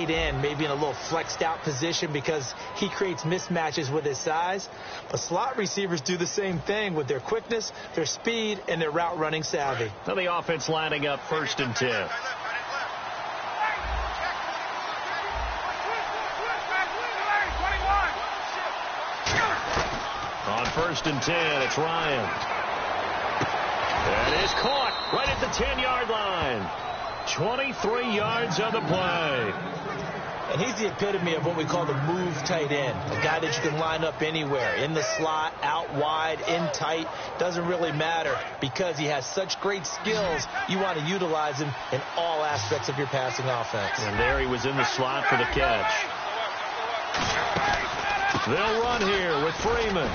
tight end, maybe in a little flexed out position because he creates mismatches with his size. But slot receivers do the same thing with their quickness, their speed, and their route running savvy. Now the offense lining up 1st and 10. On 1st and 10, it's Ryan. That is caught right at the 10-yard line. 23 yards on the play. And he's the epitome of what we call the move tight end. A guy that you can line up anywhere. In the slot, out wide, in tight. Doesn't really matter because he has such great skills. You want to utilize him in all aspects of your passing offense. And there he was in the slot for the catch. They'll run here with Freeman.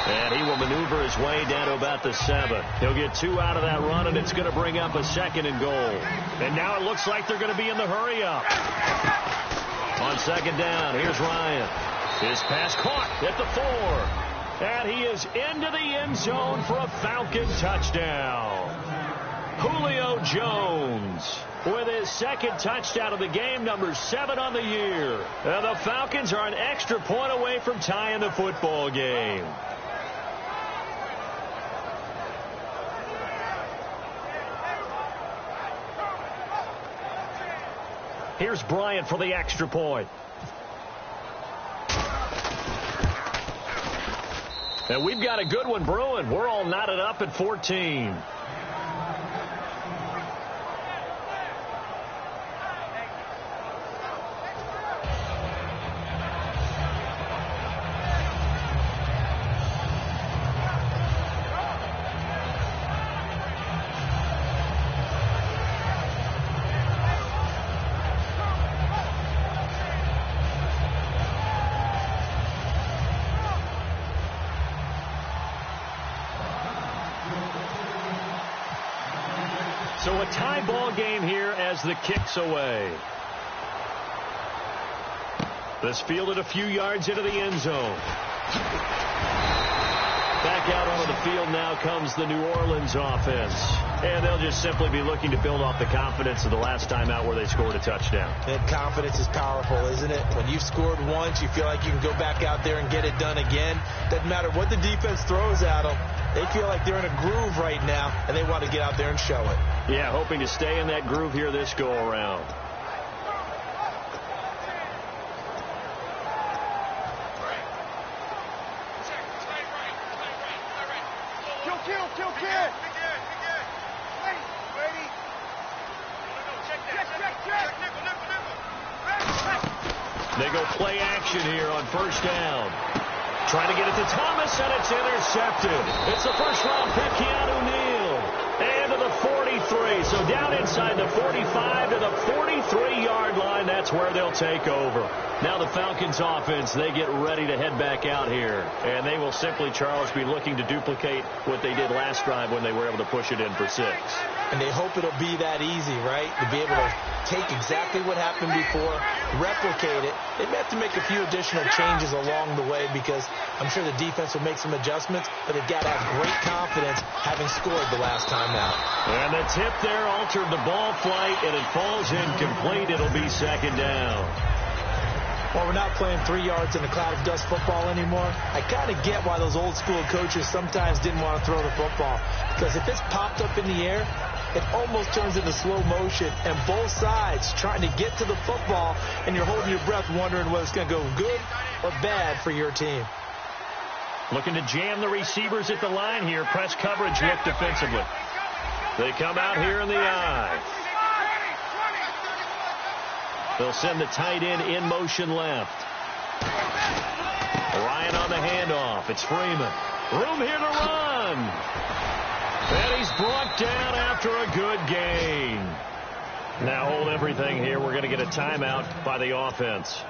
And he will maneuver his way down to about the 7. He'll get 2 out of that run, and it's going to bring up a 2nd and goal. And now it looks like they're going to be in the hurry-up. On 2nd down, here's Ryan. His pass caught at the 4. And he is into the end zone for a Falcon touchdown. Julio Jones with his 2nd touchdown of the game, number 7 on the year. And the Falcons are an extra point away from tying the football game. Here's Bryant for the extra point. And we've got a good one brewing. We're all knotted up at 14. So a tie ball game here as the kick's away. This fielded a few yards into the end zone. Back out onto the field now comes the New Orleans offense. And they'll just simply be looking to build off the confidence of the last time out where they scored a touchdown. And confidence is powerful, isn't it? When you've scored once, you feel like you can go back out there and get it done again. Doesn't matter what the defense throws at them. They feel like they're in a groove right now, and they want to get out there and show it. Yeah, hoping to stay in that groove here this go-around. Kill, kid. They go play action here on 1st down. Trying to get it to Thomas, and it's intercepted. It's the first-round pick, Keanu Neal. And to the 43. So down inside the 45 to the 43-yard line. That's where they'll take over. Now the Falcons offense, they get ready to head back out here. And they will simply, Charles, be looking to duplicate what they did last drive when they were able to push it in for 6. And they hope it'll be that easy, right? To be able to take exactly what happened before, replicate it. They may have to make a few additional changes along the way because I'm sure the defense will make some adjustments, but they've got to have great confidence having scored the last time out. And the tip there altered the ball flight, and it falls incomplete. It'll be 2nd down. Well, we're not playing 3 yards in a cloud of dust football anymore. I kind of get why those old school coaches sometimes didn't want to throw the football. Because if it's popped up in the air, it almost turns into slow motion. And both sides trying to get to the football, and you're holding your breath wondering whether it's going to go good or bad for your team. Looking to jam the receivers at the line here. Press coverage look defensively. They come out here in the eye. They'll send the tight end in motion left. Ryan on the handoff. It's Freeman. Room here to run. And he's brought down after a good gain. Now hold everything here. We're going to get a timeout by the offense.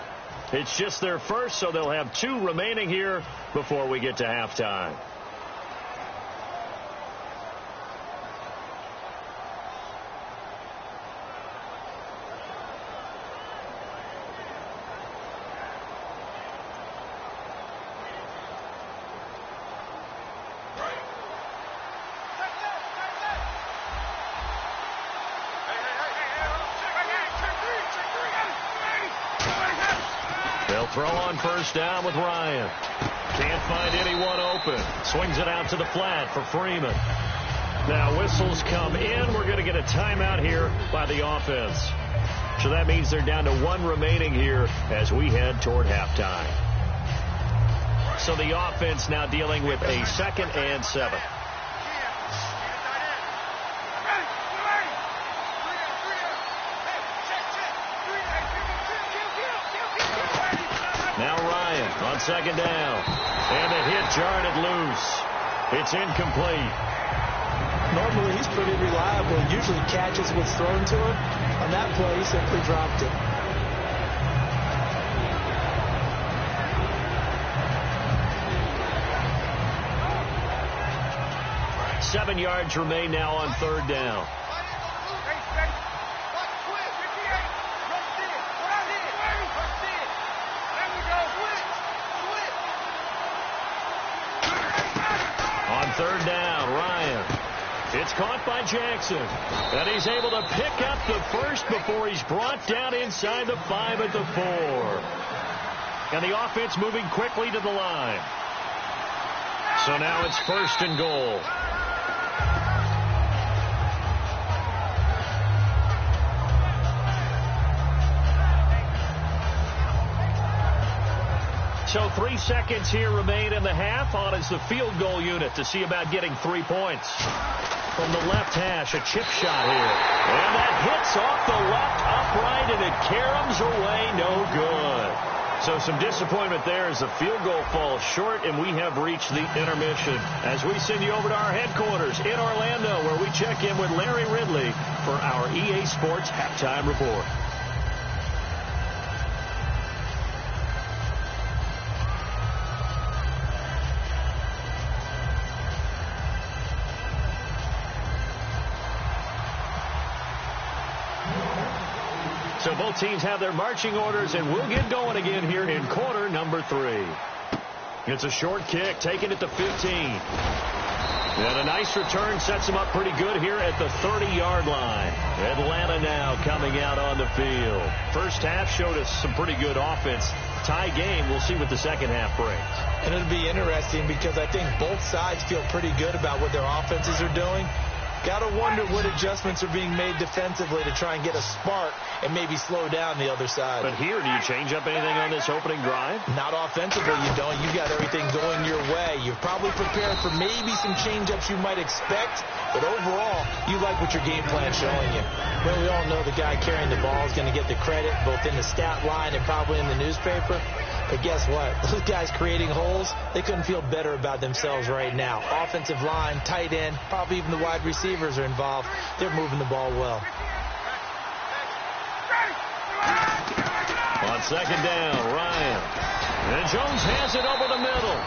It's just their first, so they'll have 2 remaining here before we get to halftime. They'll throw on first down with Ryan. Can't find anyone open. Swings it out to the flat for Freeman. Now whistles come in. We're going to get a timeout here by the offense. So that means they're down to 1 remaining here as we head toward halftime. So the offense now dealing with a 2nd and 7. Now Ryan on 2nd down. And the hit jarred it loose. It's incomplete. Normally he's pretty reliable. Usually catches what's thrown to him. On that play, he simply dropped it. Seven yards remain now on 3rd down. On 3rd down, Ryan. It's caught by Jackson. And he's able to pick up the first before he's brought down inside the 5 at the 4. And the offense moving quickly to the line. So now it's 1st and goal. So 3 seconds here remain in the half. On is the field goal unit to see about getting 3 points. From the left hash, a chip shot here. And that hits off the left upright, and it caroms away, no good. So some disappointment there as the field goal falls short, and we have reached the intermission. As we send you over to our headquarters in Orlando, where we check in with Larry Ridley for our EA Sports Halftime Report. So both teams have their marching orders, and we'll get going again here in quarter number 3. It's a short kick, taking it to 15. And a nice return sets them up pretty good here at the 30-yard line. Atlanta now coming out on the field. First half showed us some pretty good offense. Tie game, we'll see what the second half brings. And it'll be interesting because I think both sides feel pretty good about what their offenses are doing. Got to wonder what adjustments are being made defensively to try and get a spark and maybe slow down the other side. But here, do you change up anything on this opening drive? Not offensively, you don't. You got everything going your way. You're probably prepared for maybe some change-ups you might expect, but overall, you like what your game plan's showing you. Well, we all know the guy carrying the ball is going to get the credit both in the stat line and probably in the newspaper. But guess what? Those guys creating holes, they couldn't feel better about themselves right now. Offensive line, tight end, probably even the wide receivers are involved. They're moving the ball well. On 2nd down, Ryan. And Jones has it over the middle.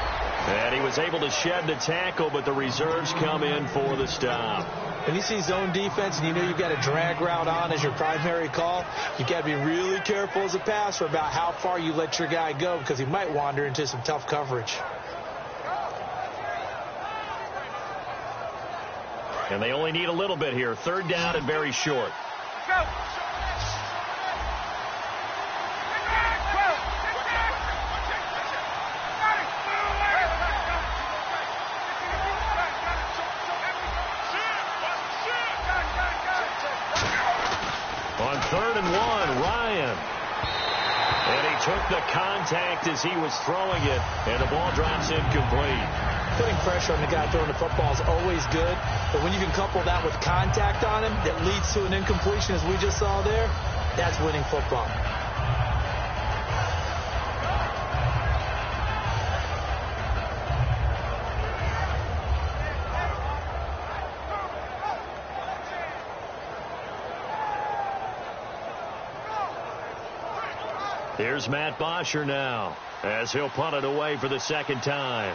And he was able to shed the tackle, but the reserves come in for the stop. When you see zone defense and you know you've got a drag route on as your primary call, you've got to be really careful as a passer about how far you let your guy go because he might wander into some tough coverage. And they only need a little bit here. 3rd down and very short. On 3rd and 1, Ryan. And he took the contact as he was throwing it, and the ball drops incomplete. Putting pressure on the guy throwing the football is always good, but when you can couple that with contact on him that leads to an incompletion, as we just saw there, that's winning football. Here's Matt Bosher now as he'll punt it away for the 2nd time.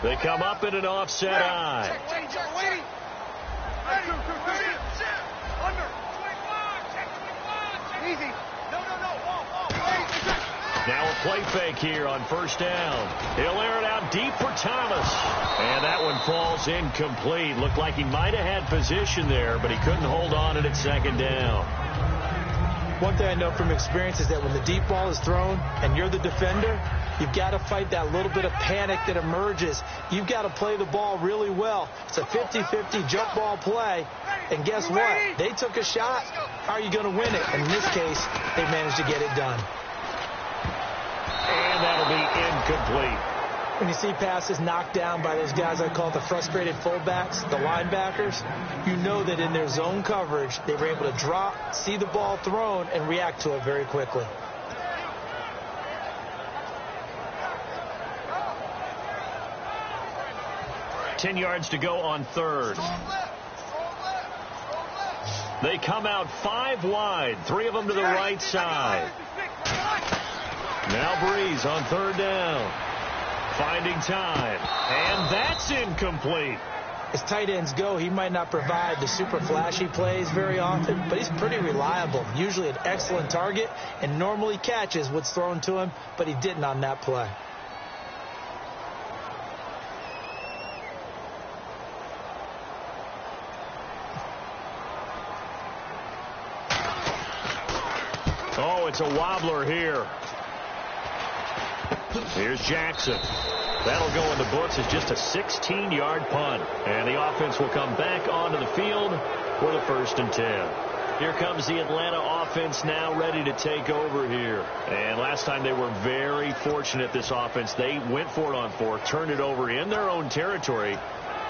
They come up in an offset eye. Easy. Now a play fake here on first down. He'll air it out deep for Thomas. And that one falls incomplete. Looked like he might have had position there, but he couldn't hold on at second down. One thing I know from experience is that when the deep ball is thrown and you're the defender, you've got to fight that little bit of panic that emerges. You've got to play the ball really well. It's a 50-50 jump ball play. And guess what? They took a shot. How are you going to win it? And in this case, they managed to get it done. And that'll be incomplete. When you see passes knocked down by those guys I call the frustrated fullbacks, the linebackers, you know that in their zone coverage, they were able to drop, see the ball thrown, and react to it very quickly. Ten yards to go on third. They come out 5 wide, 3 of them to the right side. Now Breeze on third down. Finding time. And that's incomplete. As tight ends go, he might not provide the super flashy plays very often, but he's pretty reliable. Usually an excellent target and normally catches what's thrown to him, but he didn't on that play. Oh, it's a wobbler here. Here's Jackson. That'll go in the books as just a 16-yard punt. And the offense will come back onto the field for the 1st and 10. Here comes the Atlanta offense now ready to take over here. And last time they were very fortunate, this offense. They went for it on 4th, turned it over in their own territory,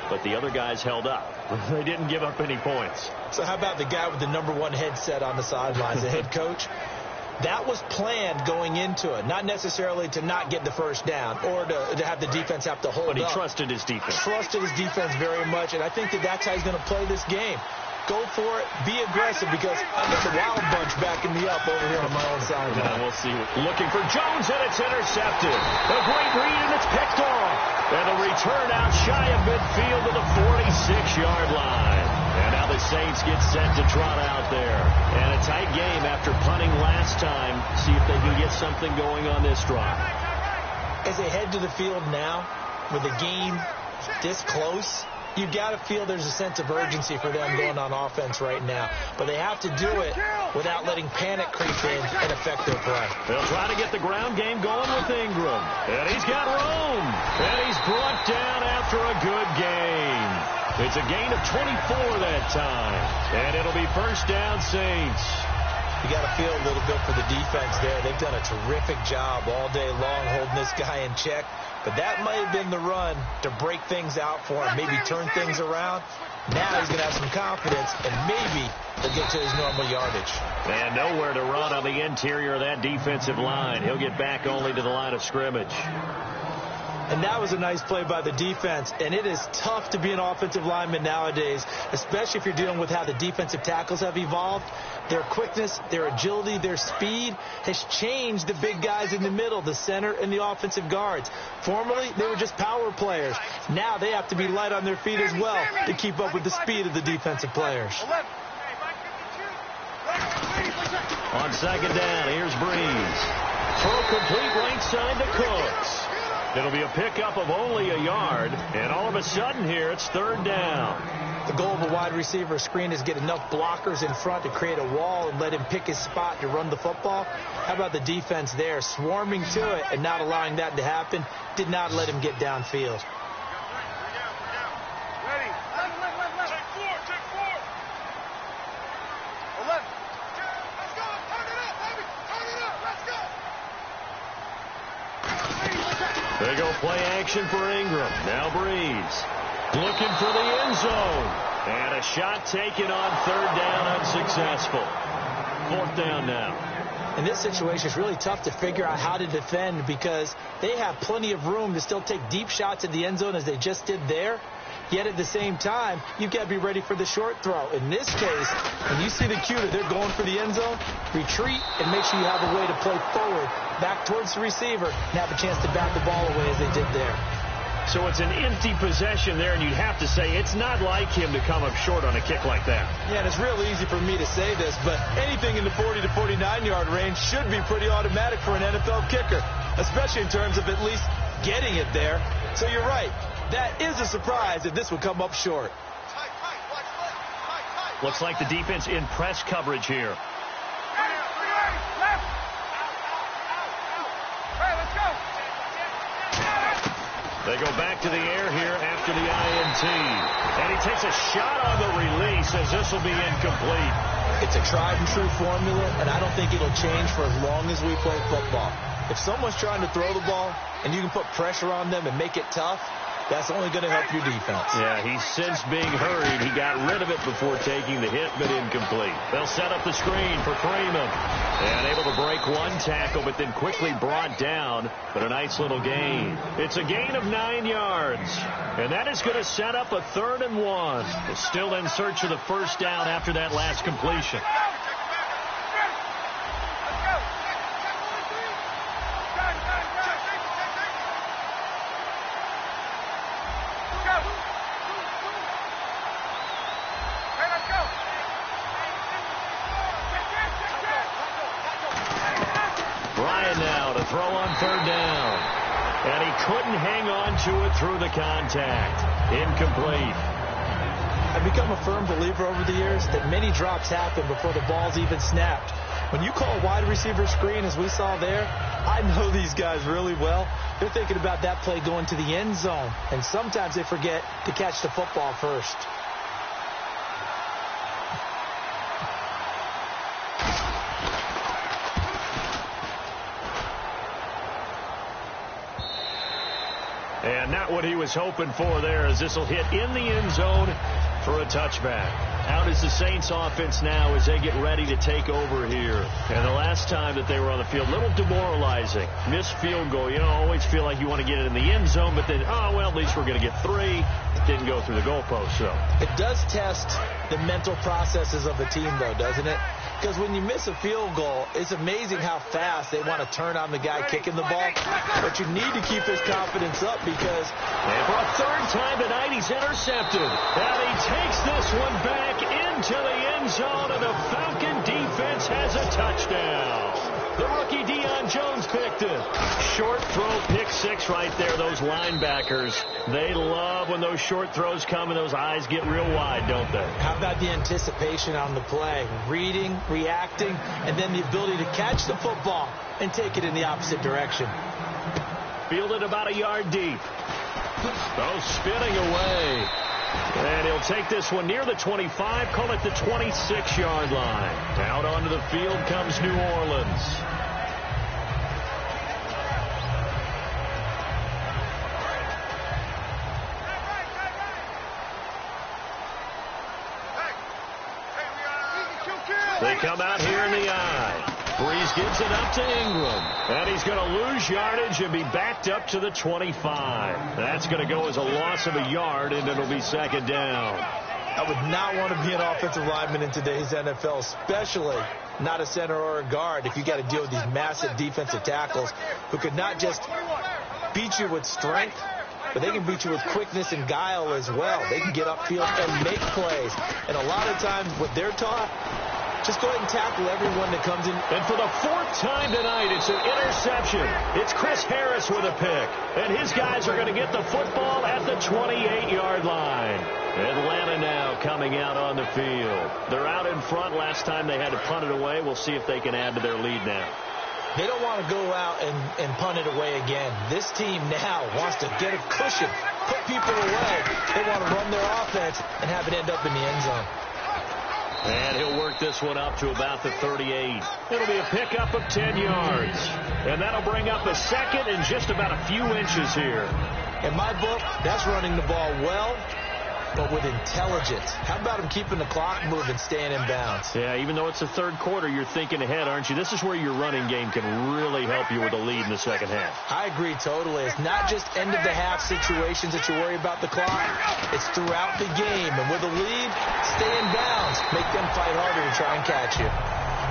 but the other guys held up. They didn't give up any points. So how about the guy with the #1 headset on the sidelines, the head coach? That was planned going into it, not necessarily to not get the first down or to have the defense have to hold up. But he trusted his defense. Trusted his defense very much, and I think that that's how he's going to play this game. Go for it. Be aggressive, because I've got the Wild Bunch backing me up over here on my own side. Yeah, we'll see. Looking for Jones, and it's intercepted. A great read, and it's picked off. And a return out shy of midfield to the 46-yard line. And now the Saints get set to trot out there. And a tight game after punting last time. See if they can get something going on this drive. As they head to the field now, with the game this close, you've got to feel there's a sense of urgency for them going on offense right now. But they have to do it without letting panic creep in and affect their play. They'll try to get the ground game going with Ingram. And he's got room. And he's brought down after a good game. It's a gain of 24 that time. And it'll be 1st down, Saints. You got to feel a little bit for the defense there. They've done a terrific job all day long holding this guy in check. But that might have been the run to break things out for him, maybe turn things around. Now he's going to have some confidence, and maybe he'll get to his normal yardage. And nowhere to run on the interior of that defensive line. He'll get back only to the line of scrimmage. And that was a nice play by the defense. And it is tough to be an offensive lineman nowadays, especially if you're dealing with how the defensive tackles have evolved. Their quickness, their agility, their speed has changed the big guys in the middle, the center, and the offensive guards. Formerly, they were just power players. Now they have to be light on their feet as well to keep up with the speed of the defensive players. On 2nd down, here's Breeze. Throw complete right side to Cooks. It'll be a pickup of only a yard, and all of a sudden here, it's 3rd down. The goal of a wide receiver screen is get enough blockers in front to create a wall and let him pick his spot to run the football. How about the defense there, swarming to it and not allowing that to happen? Did not let him get downfield. Ready. Take 4. Take 4. 11. Let's go. Turn it up, baby. Turn it up. Let's go. They go play action for Ingram. Now Breeze. Looking for the end zone. And a shot taken on 3rd down, unsuccessful. 4th down now. In this situation, it's really tough to figure out how to defend because they have plenty of room to still take deep shots at the end zone as they just did there. Yet at the same time, you've got to be ready for the short throw. In this case, when you see the cue that they're going for the end zone, retreat and make sure you have a way to play forward, back towards the receiver, and have a chance to bat the ball away as they did there. So it's an empty possession there, and you'd have to say it's not like him to come up short on a kick like that. Yeah, and it's real easy for me to say this, but anything in the 40 to 49-yard range should be pretty automatic for an NFL kicker, especially in terms of at least getting it there. So you're right. That is a surprise if this would come up short. Looks like the defense in press coverage here. They go back to the air here after the INT. And he takes a shot on the release as this will be incomplete. It's a tried-and-true formula, and I don't think it'll change for as long as we play football. If someone's trying to throw the ball and you can put pressure on them and make it tough, that's only going to help your defense. Yeah, he's since being hurried. He got rid of it before taking the hit, but incomplete. They'll set up the screen for Freeman. And able to break one tackle, but then quickly brought down. But a nice little gain. It's a gain of 9 yards. And that is going to set up a 3rd and 1. They're still in search of the first down after that last completion. Throw on 3rd down. And he couldn't hang on to it through the contact. Incomplete. I've become a firm believer over the years that many drops happen before the ball's even snapped. When you call a wide receiver screen, as we saw there, I know these guys really well. They're thinking about that play going to the end zone. And sometimes they forget to catch the football first. And not what he was hoping for there, as this will hit in the end zone for a touchback. Out is the Saints offense now as they get ready to take over here. And the last time that they were on the field, a little demoralizing. Missed field goal. You know, always feel like you want to get it in the end zone, but then, oh, well, at least we're going to get 3. It didn't go through the goalpost, so. It does test the mental processes of the team, though, doesn't it? Because when you miss a field goal, it's amazing how fast they want to turn on the guy kicking the ball. But you need to keep his confidence up because... And for a 3rd time tonight, he's intercepted. And he takes this one back into the end zone, and the Falcon defense has a touchdown. The rookie Deion Jones picked it. Short throw, pick 6 right there. Those linebackers, they love when those short throws come and those eyes get real wide, don't they? How about the anticipation on the play? Reading, reacting, and then the ability to catch the football and take it in the opposite direction. Fielded about a yard deep. Oh, spinning away. And he'll take this one near the 25, call it the 26-yard line. Out onto the field comes New Orleans. They come out here in the eye. Breeze gives it up to Ingram. And he's going to lose yardage and be backed up to the 25. That's going to go as a loss of a yard, and it'll be 2nd down. I would not want to be an offensive lineman in today's NFL, especially not a center or a guard, if you got to deal with these massive defensive tackles who could not just beat you with strength, but they can beat you with quickness and guile as well. They can get upfield and make plays. And a lot of times what they're taught, just go ahead and tackle everyone that comes in. And for the 4th time tonight, it's an interception. It's Chris Harris with a pick. And his guys are going to get the football at the 28-yard line. Atlanta now coming out on the field. They're out in front. Last time they had to punt it away. We'll see if they can add to their lead now. They don't want to go out and punt it away again. This team now wants to get a cushion, put people away. They want to run their offense and have it end up in the end zone. And he'll work this one up to about the 38. It'll be a pickup of 10 yards. And that'll bring up a 2nd and just about a few inches here. In my book, that's running the ball well, but with intelligence. How about him keeping the clock moving, staying in bounds? Yeah, even though it's the 3rd quarter, you're thinking ahead, aren't you? This is where your running game can really help you with a lead in the 2nd half. I agree totally. It's not just end-of-the-half situations that you worry about the clock. It's throughout the game. And with a lead, stay in bounds. Make them fight harder to try and catch you.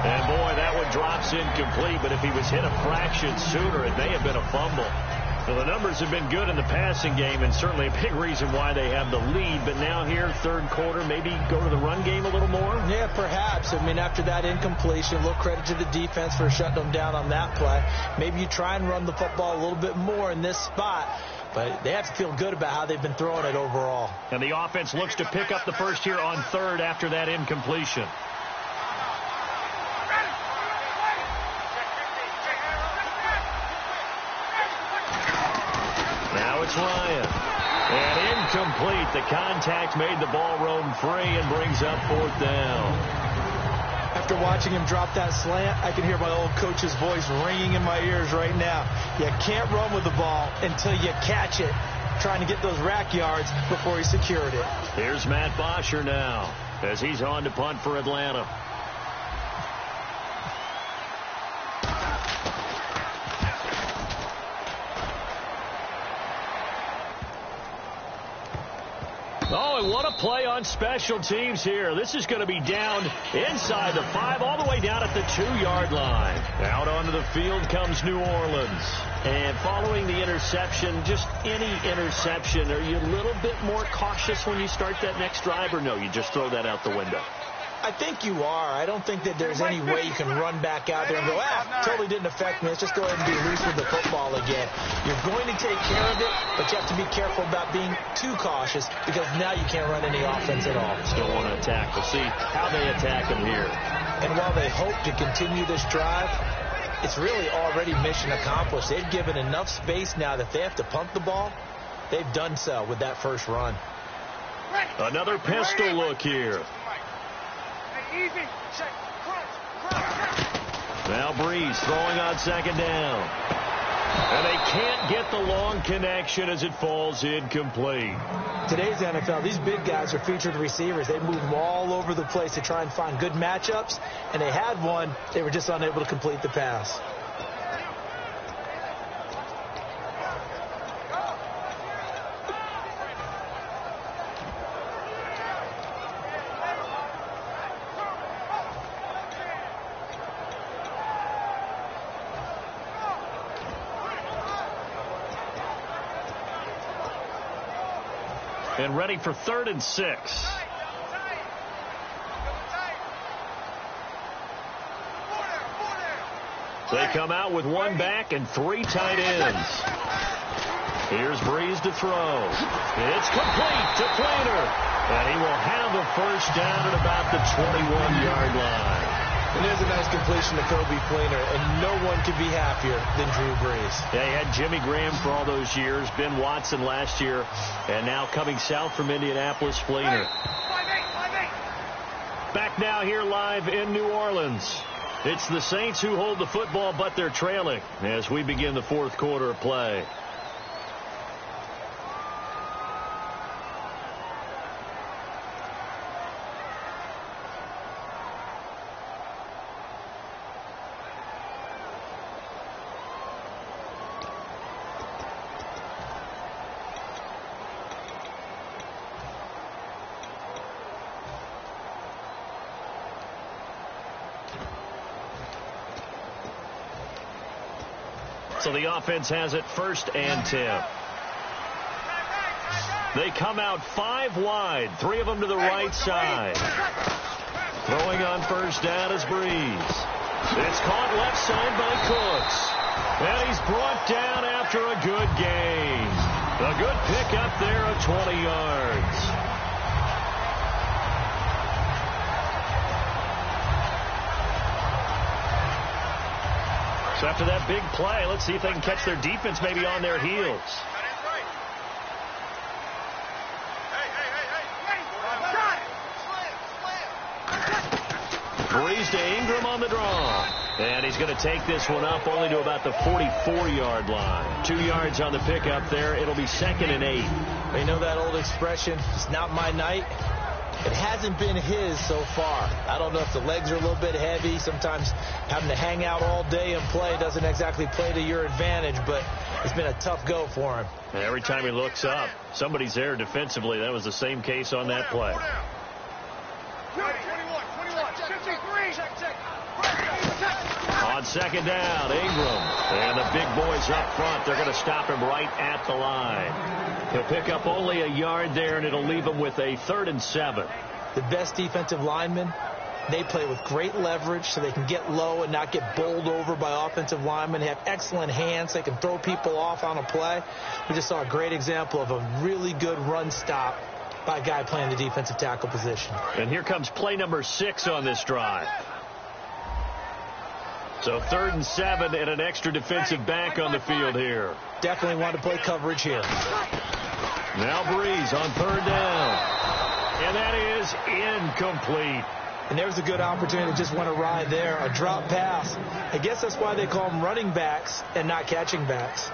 And, boy, that one drops incomplete. But if he was hit a fraction sooner, it may have been a fumble. Well, the numbers have been good in the passing game, and certainly a big reason why they have the lead. But now here, third quarter, maybe go to the run game a little more? Yeah, perhaps. I mean, after that incompletion, a little credit to the defense for shutting them down on that play. Maybe you try and run the football a little bit more in this spot. But they have to feel good about how they've been throwing it overall. And the offense looks to pick up the first here on third after that incompletion. Now it's Ryan. And incomplete. The contact made the ball roam free and brings up fourth down. After watching him drop that slant, I can hear my old coach's voice ringing in my ears right now. You can't run with the ball until you catch it. Trying to get those rack yards before he secured it. Here's Matt Bosher now as he's on to punt for Atlanta. Oh, and what a play on special teams here. This is going to be down inside the 5, all the way down at the 2-yard line. Out onto the field comes New Orleans. And following the interception, just any interception, are you a little bit more cautious when you start that next drive, or no, you just throw that out the window? I think you are. I don't think that there's any way you can run back out there and go, totally didn't affect me. Let's just go ahead and be loose with the football again. You're going to take care of it, but you have to be careful about being too cautious because now you can't run any offense at all. Still want to attack. We'll see how they attack them here. And while they hope to continue this drive, it's really already mission accomplished. They've given enough space now that they have to punt the ball. They've done so with that first run. Another pistol look here. Easy. Check. Now Breeze throwing on second down. And they can't get the long connection as it falls incomplete. Today's NFL, these big guys are featured receivers. They move them all over the place to try and find good matchups. And they had one. They were just unable to complete the pass. And ready for 3rd and 6. They come out with one back and 3 tight ends. Here's Breeze to throw. It's complete to Plater. And he will have the first down at about the 21-yard line. And there's a nice completion to Kobe Fleener, and no one could be happier than Drew Brees. Yeah, he had Jimmy Graham for all those years, Ben Watson last year, and now coming south from Indianapolis, Fleener. Back now here live in New Orleans. It's the Saints who hold the football, but they're trailing as we begin the fourth quarter of play. So the offense has it 1st and 10. They come out 5 wide, 3 of them to the right side. Throwing on first down is Breeze. It's caught left side by Cooks. And he's brought down after a good gain. A good pickup there of 20 yards. So after that big play, let's see if they can catch their defense maybe on their heels. Breeze to Ingram on the draw. And he's going to take this one up only to about the 44-yard line. 2 yards on the pickup there. It'll be 2nd and 8. You know that old expression, it's not my night. It hasn't been his so far. I don't know if the legs are a little bit heavy. Sometimes having to hang out all day and play doesn't exactly play to your advantage, but it's been a tough go for him. And every time he looks up, somebody's there defensively. That was the same case on that play. 21, 53. On second down, Ingram. And the big boys up front, they're going to stop him right at the line. He'll pick up only a yard there, and it'll leave him with a 3rd and 7. The best defensive linemen, they play with great leverage so they can get low and not get bowled over by offensive linemen. They have excellent hands. They can throw people off on a play. We just saw a great example of a really good run stop by a guy playing the defensive tackle position. And here comes play number 6 on this drive. So 3rd and 7 and an extra defensive back on the field here. Definitely want to play coverage here. Now Breeze on 3rd down. And that is incomplete. And there's a good opportunity to just want to ride there. A drop pass. I guess that's why they call them running backs and not catching backs.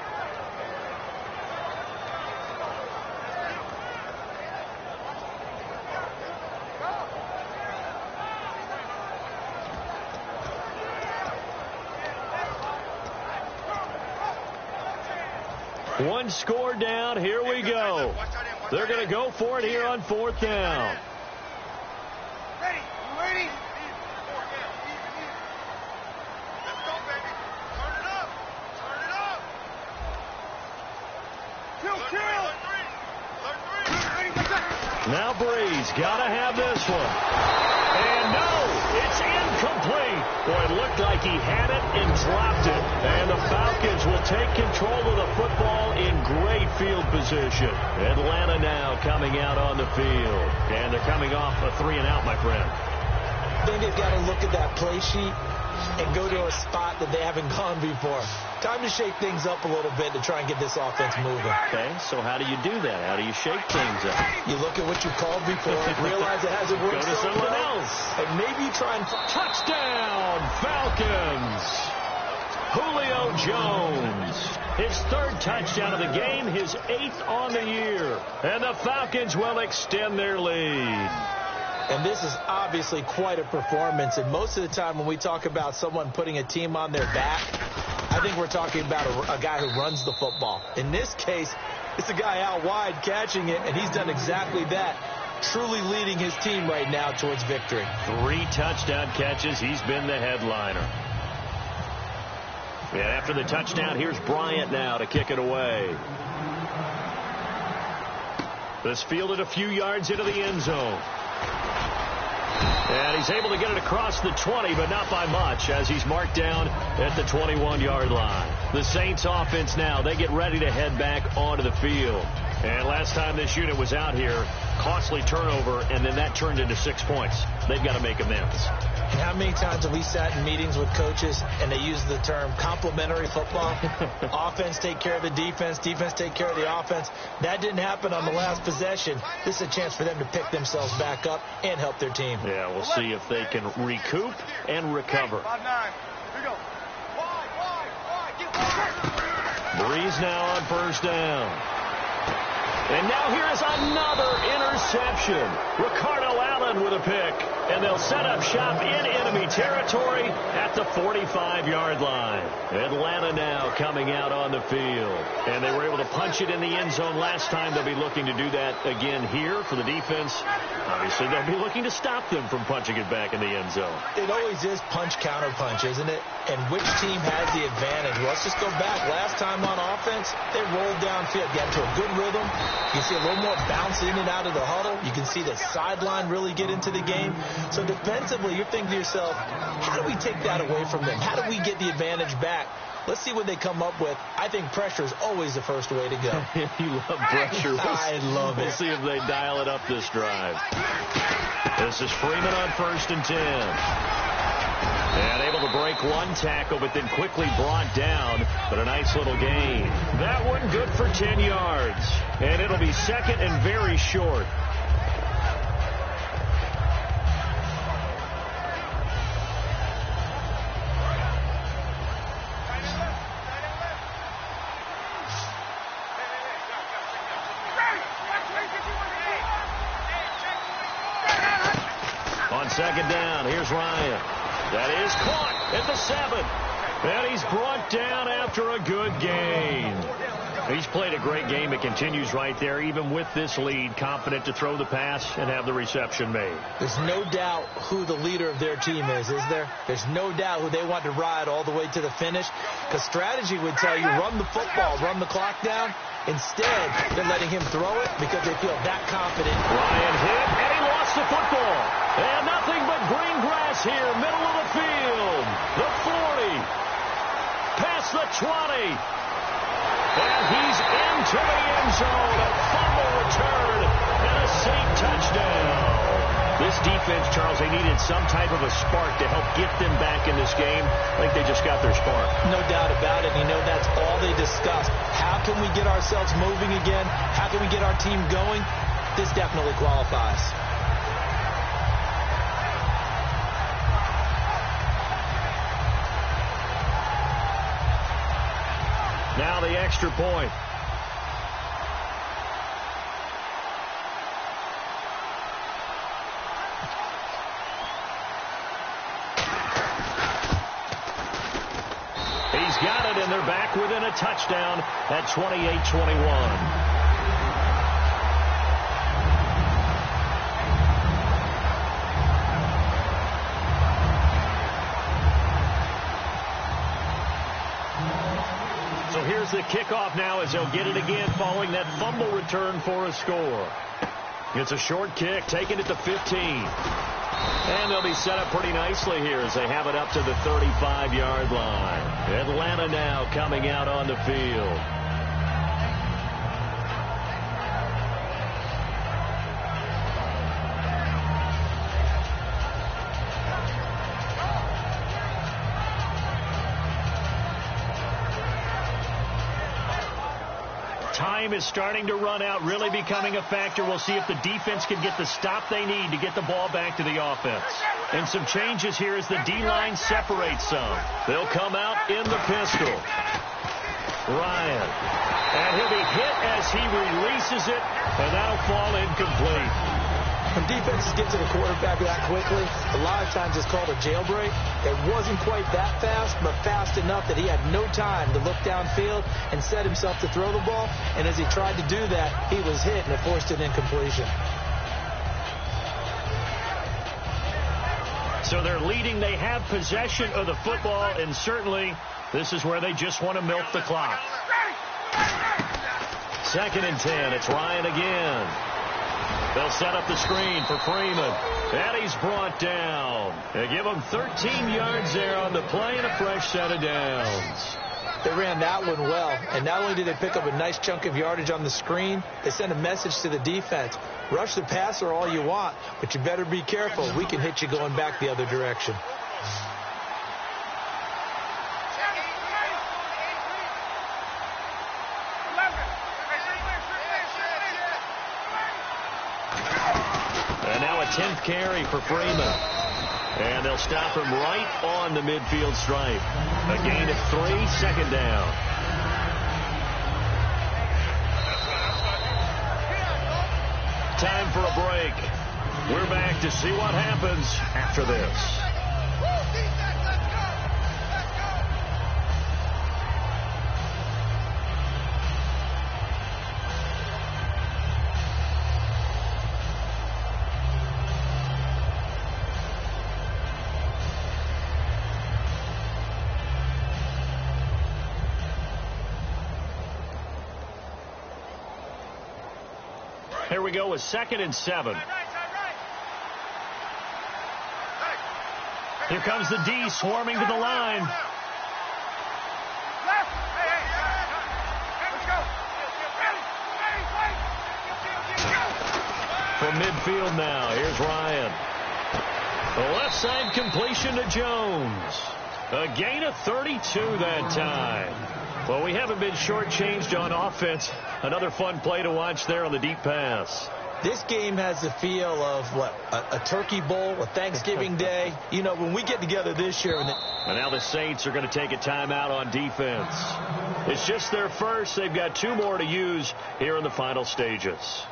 One score down. Here we go. They're going to go for it here on 4th down. Ready? You ready? Let's go, baby. Turn it up. Turn it up. Kill. Now Breeze got to have this one. And no, it's incomplete. Boy, it looked like he had it and dropped it. And the Falcons will take control of the football in great field position. Atlanta now coming out on the field. And they're coming off a 3-and-out, my friend. I think they've got to look at that play sheet and go to a spot that they haven't gone before. Time to shake things up a little bit to try and get this offense moving. Okay, so how do you do that? How do you shake things up? You look at what you called before, realize it hasn't worked Go to so someone well, else. and maybe try and... Touchdown, Falcons! Julio Jones. His 3rd touchdown of the game, his 8th on the year. And the Falcons will extend their lead. And this is obviously quite a performance. And most of the time when we talk about someone putting a team on their back, I think we're talking about a guy who runs the football. In this case, it's a guy out wide catching it, and he's done exactly that, truly leading his team right now towards victory. 3 touchdown catches. He's been the headliner. And after the touchdown, here's Bryant now to kick it away. This fielded a few yards into the end zone. And he's able to get it across the 20, but not by much, as he's marked down at the 21-yard line. The Saints offense now, they get ready to head back onto the field. And last time this unit was out here, costly turnover, and then that turned into 6 points. They've got to make amends. And how many times have we sat in meetings with coaches and they use the term complementary football? Offense take care of the defense, defense take care of the offense. That didn't happen on the last possession. This is a chance for them to pick themselves back up and help their team. Yeah, we'll see if they can recoup and recover. 5-9. Here we go. Breeze now on 1st down. And now here is another interception. Ricardo Allen with a pick. And they'll set up shop in enemy territory at the 45-yard line. Atlanta now coming out on the field. And they were able to punch it in the end zone last time. They'll be looking to do that again here for the defense. Obviously, they'll be looking to stop them from punching it back in the end zone. It always is punch-counter-punch, isn't it? And which team has the advantage? Well, let's just go back. Last time on offense, they rolled downfield, got into a good rhythm. You can see a little more bounce in and out of the huddle. You can see the sideline really get into the game. So defensively, you're thinking to yourself, how do we take that away from them? How do we get the advantage back? Let's see what they come up with. I think pressure is always the first way to go. You love pressure. I love it. We'll see if they dial it up this drive. This is Freeman on 1st and 10. And able to break one tackle, but then quickly brought down. But a nice little gain. That one good for 10 yards. And it'll be 2nd and very short. On 2nd down, here's Ryan. That is caught at the 7. And he's brought down after a good gain. He's played a great game. It continues right there, even with this lead, confident to throw the pass and have the reception made. There's no doubt who the leader of their team is there? There's no doubt who they want to ride all the way to the finish, because strategy would tell you run the football, run the clock down. Instead, they're letting him throw it because they feel that confident. Ryan hit, and he lost the football. And nothing but green grass here, middle of the field. The 40, past the 20. And he's into the end zone. A fumble return and a Saint touchdown. This defense, Charles, they needed some type of a spark to help get them back in this game. I think they just got their spark. No doubt about it. You know, that's all they discussed. How can we get ourselves moving again? How can we get our team going? This definitely qualifies. Now the extra point. He's got it, and they're back within a touchdown at 28-21. Here's the kickoff now as they'll get it again following that fumble return for a score. It's a short kick, taking it to 15. And they'll be set up pretty nicely here as they have it up to the 35-yard line. Atlanta now coming out on the field. Time is starting to run out, really becoming a factor. We'll see if the defense can get the stop they need to get the ball back to the offense. And some changes here as the D-line separates some. They'll come out in the pistol. Ryan. And he'll be hit as he releases it, and that'll fall incomplete. When defenses get to the quarterback that quickly, a lot of times it's called a jailbreak. It wasn't quite that fast, but fast enough that he had no time to look downfield and set himself to throw the ball. And as he tried to do that, he was hit, and it forced an incompletion. So they're leading. They have possession of the football, and certainly this is where they just want to milk the clock. 2nd and 10. It's Ryan again. They'll set up the screen for Freeman. And he's brought down. They give him 13 yards there on the play and a fresh set of downs. They ran that one well. And not only did they pick up a nice chunk of yardage on the screen, they sent a message to the defense. Rush the passer all you want, but you better be careful. We can hit you going back the other direction. And now a 10th carry for Freeman. And they'll stop him right on the midfield stripe. A gain of 3, 2nd down. Time for a break. We're back to see what happens after this. Here we go with 2nd and 7. Here comes the D swarming to the line. From midfield now, here's Ryan. The left side completion to Jones. A gain of 32 that time. Well, we haven't been shortchanged on offense. Another fun play to watch there on the deep pass. This game has the feel of, a Turkey Bowl, a Thanksgiving Day. You know, when we get together this year. And now the Saints are going to take a timeout on defense. It's just their first. They've got 2 more to use here in the final stages.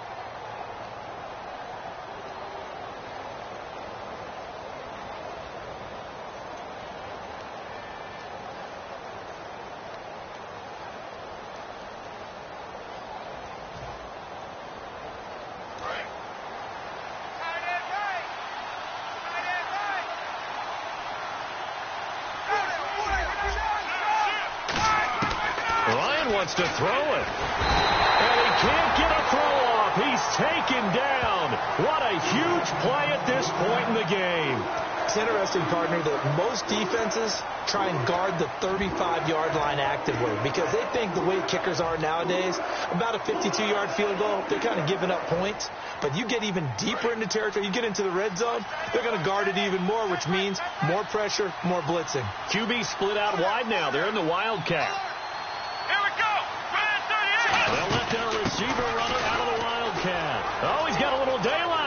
wants to throw it. And he can't get a throw off. He's taken down. What a huge play at this point in the game. It's interesting, partner, that most defenses try and guard the 35-yard line actively because they think the way kickers are nowadays, about a 52-yard field goal, they're kind of giving up points. But you get even deeper into territory, you get into the red zone, they're going to guard it even more, which means more pressure, more blitzing. QB split out wide now. They're in the Wildcat. Here we go. They'll let their receiver runner out of the Wildcat. Oh, he's got a little daylight.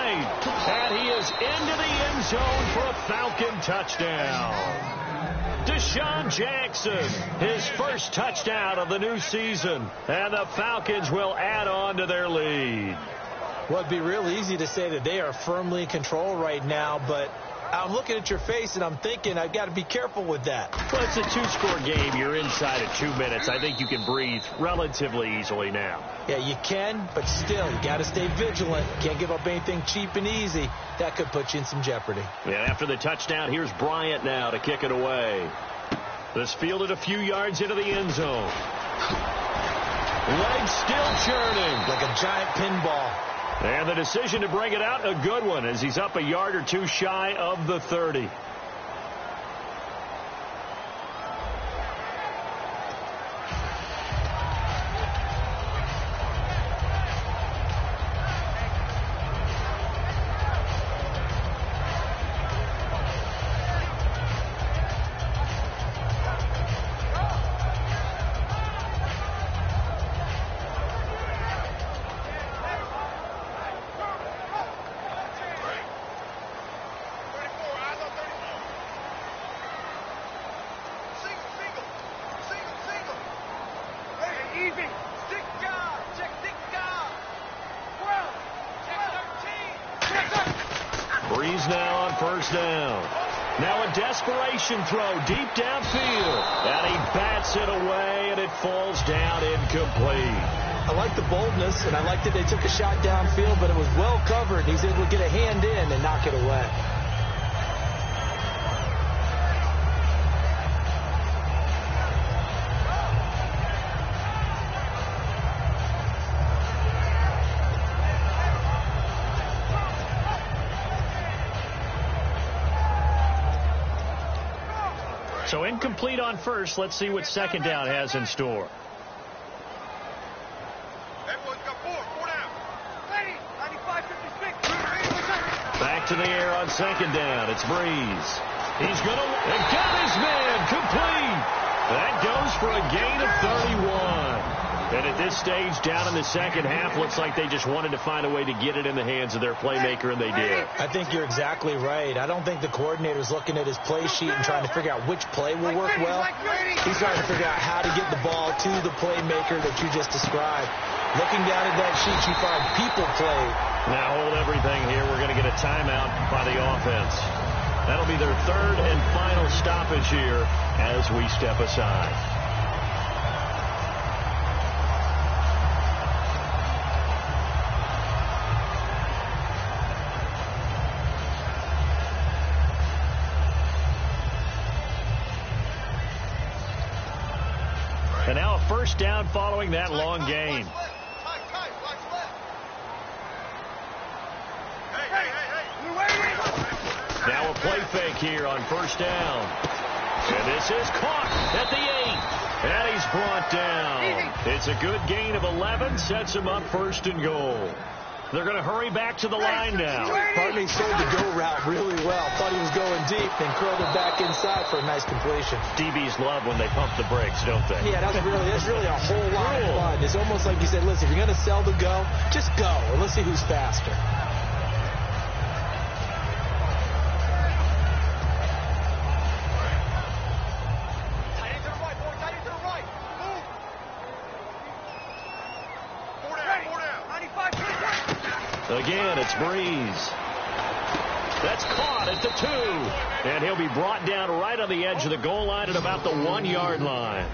And he is into the end zone for a Falcon touchdown. Deshaun Jackson, his first touchdown of the new season. And the Falcons will add on to their lead. Well, it'd be real easy to say that they are firmly in control right now, but I'm looking at your face and I'm thinking I've got to be careful with that. Well, it's a two-score game. You're inside of 2 minutes. I think you can breathe relatively easily now. Yeah, you can, but still, you got to stay vigilant. Can't give up anything cheap and easy. That could put you in some jeopardy. And after the touchdown, here's Bryant now to kick it away. This fielded a few yards into the end zone. Legs still churning. Like a giant pinball. And the decision to bring it out, a good one, as he's up a yard or two shy of the 30. Breeze now on first down. Now a desperation throw deep downfield. And he bats it away, and it falls down incomplete. I like the boldness, and I like that they took a shot downfield, but it was well covered. He's able to get a hand in and knock it away. So incomplete on first. Let's see what second down has in store. Everyone's got four down. 95, 56. Back to the air on second down. It's Breeze. He's going to got his man complete. That goes for a gain of 31. And at this stage, down in the second half, looks like they just wanted to find a way to get it in the hands of their playmaker, and they did. I think you're exactly right. I don't think the coordinator's looking at his play sheet and trying to figure out which play will work well. He's trying to figure out how to get the ball to the playmaker that you just described. Looking down at that sheet, you find people play. Now hold everything here. We're going to get a timeout by the offense. That'll be their third and final stoppage here as we step aside. And now a first down following that long gain. Now a play fake here on first down. And this is caught at the 8. And he's brought down. It's a good gain of 11. Sets him up first and goal. They're going to hurry back to the line now. Partner, he sold the go route really well. Thought he was going deep, then curled it back inside for a nice completion. DBs love when they pump the brakes, don't they? Yeah, that's really a whole lot of fun. It's almost like you said, listen, if you're going to sell the go, just go, and let's see who's faster. Again, it's Breeze. That's caught at the 2. And he'll be brought down right on the edge of the goal line at about the 1-yard line.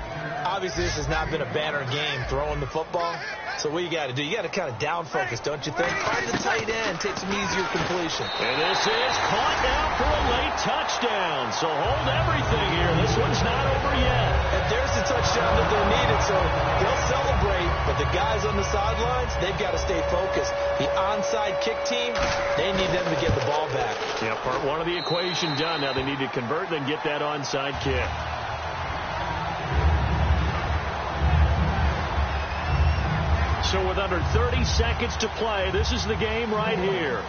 Obviously, this has not been a banner game throwing the football. So what you got to do, you got to kind of down focus, don't you think? Find the tight end, take some easier completion. And this is caught now for a late touchdown. So hold everything here. This one's not over yet. And there's the touchdown that they needed, so they'll celebrate. But the guys on the sidelines, they've got to stay focused. The onside kick team, they need them to get the ball back. Yeah, part one of the equation done. Now they need to convert, then get that onside kick. So with under 30 seconds to play, this is the game right here.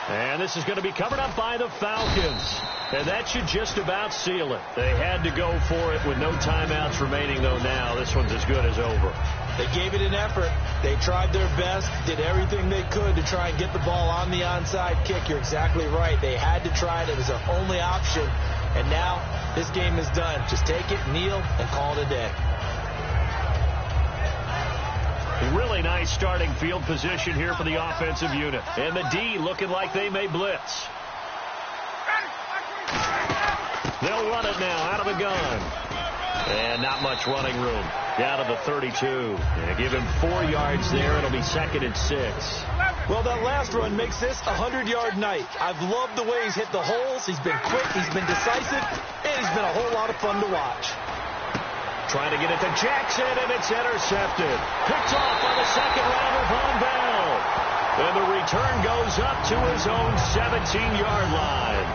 And this is going to be covered up by the Falcons. And that should just about seal it. They had to go for it with no timeouts remaining, though now. This one's as good as over. They gave it an effort. They tried their best, did everything they could to try and get the ball on the onside kick. You're exactly right. They had to try it. It was their only option. And now this game is done. Just take it, kneel, and call it a day. Really nice starting field position here for the offensive unit. And the D looking like they may blitz. They'll run it now out of the gun. And not much running room. Down to the 32. And give him 4 yards there. It'll be 2nd and 6. Well, that last run makes this a 100-yard night. I've loved the way he's hit the holes. He's been quick. He's been decisive. And he's been a whole lot of fun to watch. Trying to get it to Jackson, and it's intercepted. Picked off by the second-rounder, Von Bell. And the return goes up to his own 17-yard line.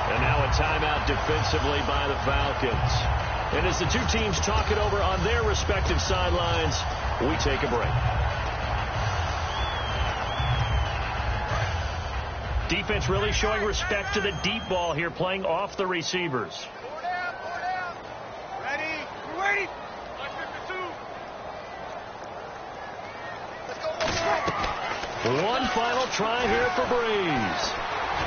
And now a timeout defensively by the Falcons. And as the two teams talk it over on their respective sidelines, we take a break. Defense really showing respect to the deep ball here, playing off the receivers. One final try here for Breeze.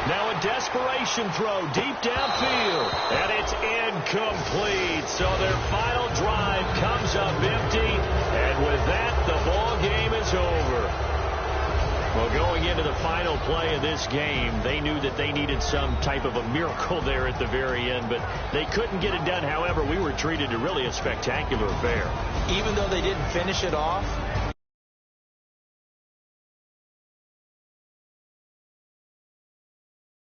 Now a desperation throw deep downfield. And it's incomplete. So their final drive comes up empty. And with that, the ball game is over. Well, going into the final play of this game, they knew that they needed some type of a miracle there at the very end, but they couldn't get it done. However, we were treated to really a spectacular affair. Even though they didn't finish it off,